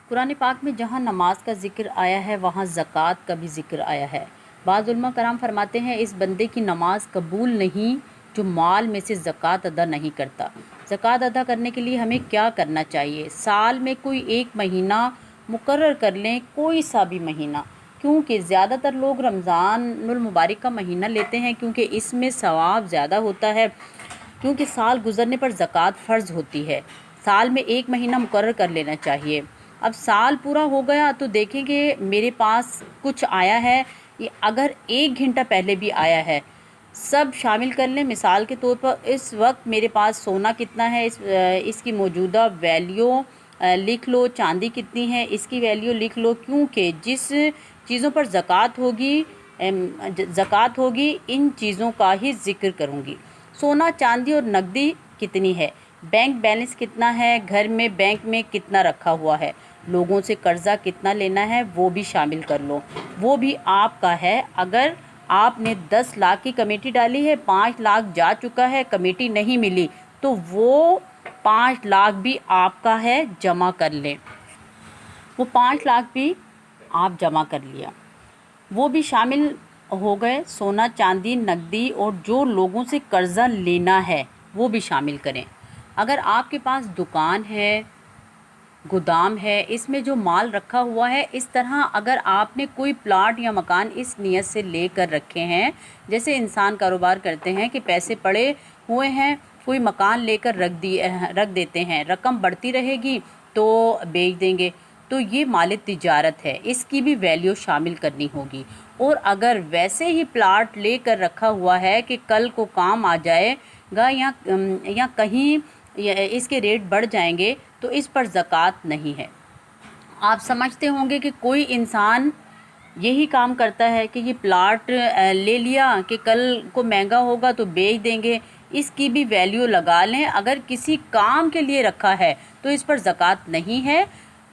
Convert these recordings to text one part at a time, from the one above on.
قرآن پاک میں جہاں نماز کا ذکر آیا ہے وہاں زکوٰۃ کا بھی ذکر آیا ہے۔ بعض علماء کرام فرماتے ہیں اس بندے کی نماز قبول نہیں جو مال میں سے زکوٰۃ ادا نہیں کرتا۔ زکوٰۃ ادا کرنے کے لیے ہمیں کیا کرنا چاہیے؟ سال میں کوئی ایک مہینہ مقرر کر لیں، کوئی سا بھی مہینہ، کیونکہ زیادہ تر لوگ رمضان المبارک کا مہینہ لیتے ہیں کیونکہ اس میں ثواب زیادہ ہوتا ہے، کیونکہ سال گزرنے پر زکوٰۃ فرض ہوتی ہے۔ سال میں ایک مہینہ مقرر کر لینا چاہیے۔ اب سال پورا ہو گیا تو دیکھیں کہ میرے پاس کچھ آیا ہے، یہ اگر 1 گھنٹہ پہلے بھی آیا ہے سب شامل کر لیں۔ مثال کے طور پر اس وقت میرے پاس سونا کتنا ہے، اس کی موجودہ ویلیو لکھ لو، چاندی کتنی ہے اس کی ویلیو لکھ لو، کیونکہ جس چیزوں پر زکوٰۃ ہوگی ان چیزوں کا ہی ذکر کروں گی۔ سونا، چاندی اور نقدی کتنی ہے، بینک بیلنس کتنا ہے، گھر میں بینک میں کتنا رکھا ہوا ہے، لوگوں سے قرضہ کتنا لینا ہے وہ بھی شامل کر لو، وہ بھی آپ کا ہے۔ اگر آپ نے 10 لاکھ کی کمیٹی ڈالی ہے، 5 لاکھ جا چکا ہے، کمیٹی نہیں ملی، تو وہ 5 لاکھ بھی آپ کا ہے، جمع کر لیں۔ وہ 5 لاکھ بھی آپ جمع کر لیا، وہ بھی شامل ہو گئے۔ سونا، چاندی، نقدی اور جو لوگوں سے قرضہ لینا ہے وہ بھی شامل کریں۔ اگر آپ کے پاس دکان ہے، گودام ہے، اس میں جو مال رکھا ہوا ہے، اس طرح اگر آپ نے کوئی پلاٹ یا مکان اس نیت سے لے کر رکھے ہیں، جیسے انسان کاروبار کرتے ہیں کہ پیسے پڑے ہوئے ہیں، کوئی مکان لے کر رکھ دیتے ہیں، رقم بڑھتی رہے گی تو بیچ دیں گے، تو یہ مال تجارت ہے، اس کی بھی ویلیو شامل کرنی ہوگی۔ اور اگر ویسے ہی پلاٹ لے کر رکھا ہوا ہے کہ کل کو کام آ جائے گا یا کہیں اس کے ریٹ بڑھ جائیں گے تو اس پر زکوٰۃ نہیں ہے۔ آپ سمجھتے ہوں گے کہ کوئی انسان یہی کام کرتا ہے کہ یہ پلاٹ لے لیا کہ کل کو مہنگا ہوگا تو بیچ دیں گے، اس کی بھی ویلیو لگا لیں۔ اگر کسی کام کے لیے رکھا ہے تو اس پر زکوٰۃ نہیں ہے۔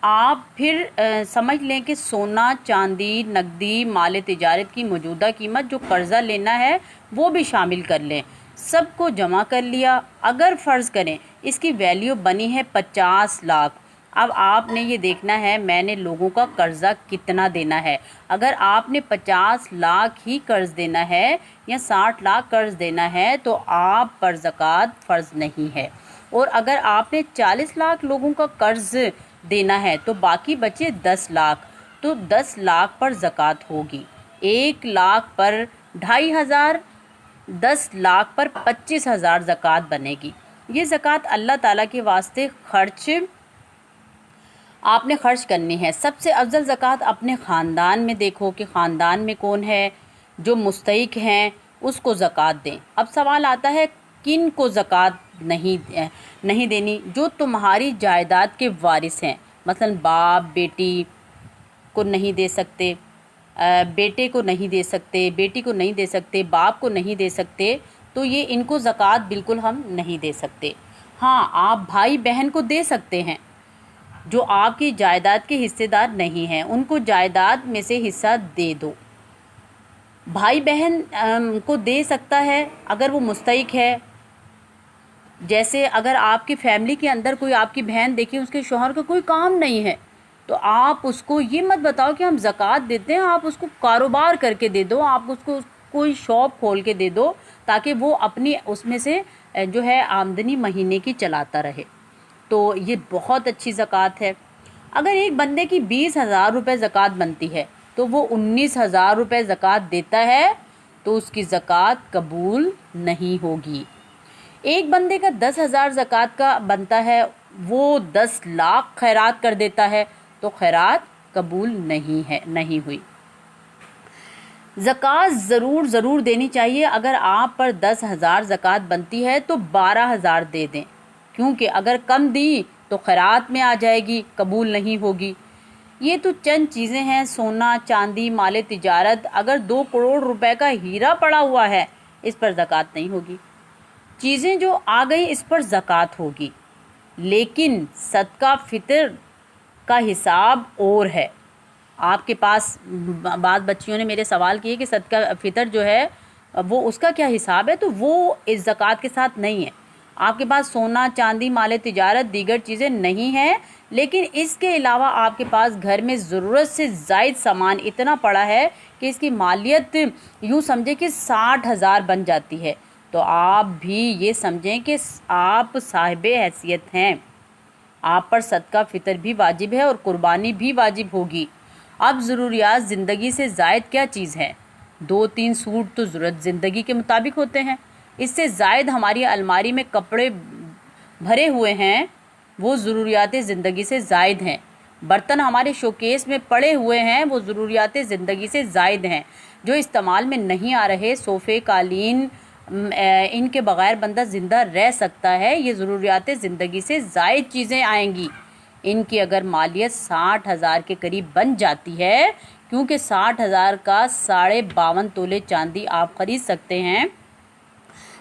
آپ پھر سمجھ لیں کہ سونا، چاندی، نقدی، مال تجارت کی موجودہ قیمت، جو قرضہ لینا ہے وہ بھی شامل کر لیں، سب کو جمع کر لیا۔ اگر فرض کریں اس کی ویلیو بنی ہے 50 لاکھ، اب آپ نے یہ دیکھنا ہے میں نے لوگوں کا قرضہ کتنا دینا ہے۔ اگر آپ نے 50 لاکھ ہی قرض دینا ہے یا 60 لاکھ قرض دینا ہے تو آپ پر زکوٰۃ فرض نہیں ہے۔ اور اگر آپ نے 40 لاکھ لوگوں کا قرض دینا ہے تو باقی بچے 10 لاکھ، تو 10 لاکھ پر زکوٰۃ ہوگی۔ 1 لاکھ پر 2,500، 10 لاکھ پر 25,000 زکوٰۃ بنے گی۔ یہ زکوٰۃ اللہ تعالیٰ کے واسطے آپ نے خرچ کرنی ہے۔ سب سے افضل زکوٰۃ اپنے خاندان میں دیکھو کہ خاندان میں کون ہے جو مستحق ہیں، اس کو زکوٰۃ دیں۔ اب سوال آتا ہے کن کو زکوٰۃ نہیں دینی؟ جو تمہاری جائیداد کے وارث ہیں، مثلا باپ بیٹی کو نہیں دے سکتے، بیٹے کو نہیں دے سکتے، بیٹی کو نہیں دے سکتے، باپ کو نہیں دے سکتے، تو یہ ان کو زکوٰۃ بالکل ہم نہیں دے سکتے۔ ہاں، آپ بھائی بہن کو دے سکتے ہیں جو آپ کی جائیداد کے حصے دار نہیں ہیں، ان کو جائیداد میں سے حصہ دے دو۔ بھائی بہن کو دے سکتا ہے اگر وہ مستحق ہے۔ جیسے اگر آپ کی فیملی کے اندر کوئی آپ کی بہن دیکھیں اس کے شوہر کا کوئی کام نہیں ہے تو آپ اس کو یہ مت بتاؤ کہ ہم زکوٰۃ دیتے ہیں، آپ اس کو کاروبار کر کے دے دو، آپ اس کو کوئی شاپ کھول کے دے دو تاکہ وہ اپنی اس میں سے جو ہے آمدنی مہینے کی چلاتا رہے، تو یہ بہت اچھی زکوٰۃ ہے۔ اگر ایک بندے کی 20,000 روپے زکوٰۃ بنتی ہے تو وہ 19,000 روپے زکوٰۃ دیتا ہے تو اس کی زکوٰۃ قبول نہیں ہوگی۔ ایک بندے کا 10,000 زکوٰۃ کا بنتا ہے، وہ 10 لاکھ خیرات کر دیتا ہے تو خیرات قبول نہیں ہوئی۔ زکوٰۃ ضرور دینی چاہیے۔ اگر آپ پر 10,000 زکوٰۃ بنتی ہے تو 12,000 دے دیں، کیونکہ اگر کم دی تو خیرات میں آ جائے گی، قبول نہیں ہوگی۔ یہ تو چند چیزیں ہیں، سونا، چاندی، مال تجارت۔ اگر 2 کروڑ روپے کا ہیرا پڑا ہوا ہے اس پر زکوٰۃ نہیں ہوگی۔ چیزیں جو آ گئی اس پر زکوٰۃ ہوگی، لیکن صدقہ فطر کا حساب اور ہے۔ آپ کے پاس بعض بچیوں نے میرے سوال کیے کہ صدقہ فطر جو ہے وہ اس کا کیا حساب ہے، تو وہ اس زکوٰۃ کے ساتھ نہیں ہے۔ آپ کے پاس سونا چاندی مال تجارت دیگر چیزیں نہیں ہیں، لیکن اس کے علاوہ آپ کے پاس گھر میں ضرورت سے زائد سامان اتنا پڑا ہے کہ اس کی مالیت یوں سمجھے کہ 60,000 بن جاتی ہے، تو آپ بھی یہ سمجھیں کہ آپ صاحب حیثیت ہیں، آپ پر صدقہ فطر بھی واجب ہے اور قربانی بھی واجب ہوگی۔ اب ضروریات زندگی سے زائد کیا چیز ہے؟ 2-3 سوٹ تو ضرورت زندگی کے مطابق ہوتے ہیں، اس سے زائد ہماری الماری میں کپڑے بھرے ہوئے ہیں، وہ ضروریات زندگی سے زائد ہیں۔ برتن ہمارے شوکیس میں پڑے ہوئے ہیں، وہ ضروریات زندگی سے زائد ہیں۔ جو استعمال میں نہیں آ رہے صوفے قالین، ان کے بغیر بندہ زندہ رہ سکتا ہے، یہ ضروریات زندگی سے زائد چیزیں آئیں گی۔ ان کی اگر مالیت 60,000 کے قریب بن جاتی ہے، کیونکہ 60,000 کا 52.5 تولے چاندی آپ خرید سکتے ہیں،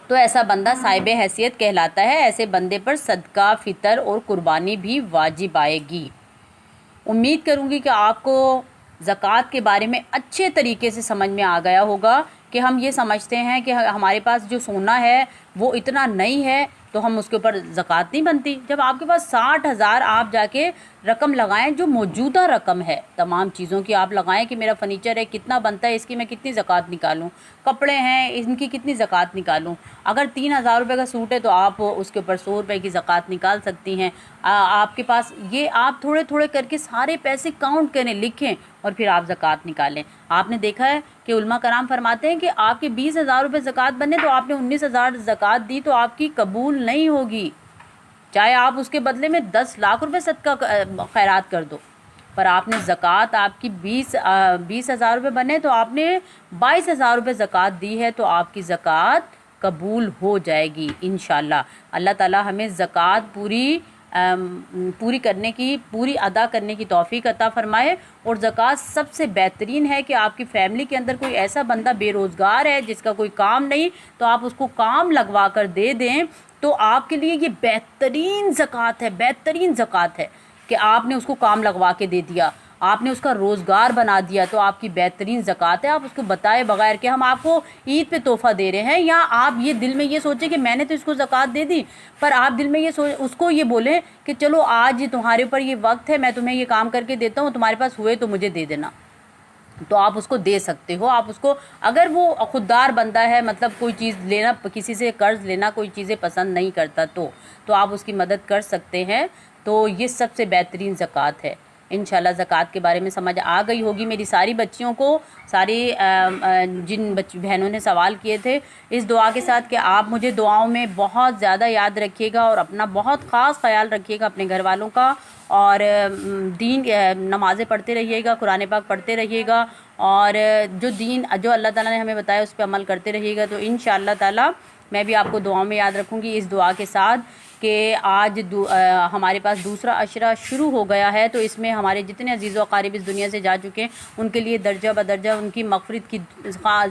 تو ایسا بندہ صاحب حیثیت کہلاتا ہے۔ ایسے بندے پر صدقہ فطر اور قربانی بھی واجب آئے گی۔ امید کروں گی کہ آپ کو زکوٰۃ کے بارے میں اچھے طریقے سے سمجھ میں آ گیا ہوگا کہ ہم یہ سمجھتے ہیں کہ ہمارے پاس جو سونا ہے وہ اتنا نہیں ہے تو ہم اس کے اوپر زکوٰۃ نہیں بنتی۔ جب آپ کے پاس 60,000 آپ جا کے رقم لگائیں، جو موجودہ رقم ہے تمام چیزوں کی آپ لگائیں کہ میرا فرنیچر ہے کتنا بنتا ہے، اس کی میں کتنی زکوٰۃ نکالوں، کپڑے ہیں ان کی کتنی زکوٰۃ نکالوں۔ اگر 3,000 روپے کا سوٹ ہے تو آپ اس کے اوپر 100 روپے کی زکوٰۃ نکال سکتی ہیں۔ آپ کے پاس یہ آپ تھوڑے تھوڑے کر کے سارے پیسے کاؤنٹ کریں، لکھیں اور پھر آپ زکوٰۃ نکالیں۔ آپ نے دیکھا ہے کہ علماء کرام فرماتے ہیں کہ آپ کے 20,000 روپے زکوٰۃ بنے تو آپ نے 19,000 زکوٰۃ دی تو آپ کی قبول نہیں ہوگی، چاہے آپ اس کے بدلے میں 10 لاکھ روپے صدقہ خیرات کر دو، پر آپ نے زکوٰۃ آپ کی 20,000 روپے بنے تو آپ نے 22,000 روپے زکوٰۃ دی ہے تو آپ کی زکوٰۃ قبول ہو جائے گی انشاءاللہ۔ اللہ تعالی ہمیں زکوٰۃ پوری کرنے کی، پوری ادا کرنے کی توفیق عطا فرمائے۔ اور زکوٰۃ سب سے بہترین ہے کہ آپ کی فیملی کے اندر کوئی ایسا بندہ بے روزگار ہے جس کا کوئی کام نہیں، تو آپ اس کو کام لگوا کر دے دیں، تو آپ کے لیے یہ بہترین زکوٰۃ ہے، بہترین زکوٰۃ ہے کہ آپ نے اس کو کام لگوا کے دے دیا، آپ نے اس کا روزگار بنا دیا، تو آپ کی بہترین زکوٰۃ ہے۔ آپ اس کو بتائے بغیر کہ ہم آپ کو عید پہ تحفہ دے رہے ہیں، یا آپ یہ دل میں یہ سوچیں کہ میں نے تو اس کو زکوٰۃ دے دی، پر آپ دل میں یہ اس کو یہ بولیں کہ چلو آج تمہارے اوپر یہ وقت ہے، میں تمہیں یہ کام کر کے دیتا ہوں، تمہارے پاس ہوئے تو مجھے دے دینا، تو آپ اس کو دے سکتے ہو۔ آپ اس کو، اگر وہ خوددار بندہ ہے، مطلب کوئی چیز لینا، کسی سے قرض لینا کوئی چیزیں پسند نہیں کرتا، تو آپ اس کی مدد کر سکتے ہیں، تو یہ سب سے بہترین زکوٰۃ ہے۔ انشاءاللہ زکوٰۃ کے بارے میں سمجھ آ گئی ہوگی میری ساری بچیوں کو، ساری جن بہنوں نے سوال کیے تھے، اس دعا کے ساتھ کہ آپ مجھے دعاؤں میں بہت زیادہ یاد رکھیے گا اور اپنا بہت خاص خیال رکھیے گا اپنے گھر والوں کا، اور نمازیں پڑھتے رہیے گا، قرآن پاک پڑھتے رہیے گا، اور جو اللہ تعالیٰ نے ہمیں بتایا اس پہ عمل کرتے رہیے گا، تو انشاءاللہ تعالیٰ میں بھی آپ کو دعاؤں میں یاد رکھوں گی، اس دعا کے ساتھ کہ آج ہمارے پاس دوسرا عشرہ شروع ہو گیا ہے، تو اس میں ہمارے جتنے عزیز و اقارب اس دنیا سے جا چکے ہیں ان کے لیے درجہ بدرجہ ان کی مغفرت کی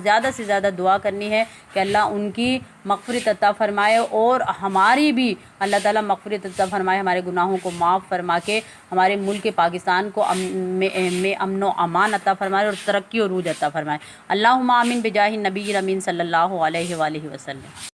زیادہ سے زیادہ دعا کرنی ہے کہ اللہ ان کی مغفرت عطا فرمائے، اور ہماری بھی اللہ تعالیٰ مغفرت عطا فرمائے، ہمارے گناہوں کو معاف فرما کے ہمارے ملک پاکستان کو میں امن و امان عطا فرمائے اور ترقی و عروج عطا فرمائے۔ اللہم آمین بجاہ النبی الامین صلی اللہ علیہ وآلہ وسلم۔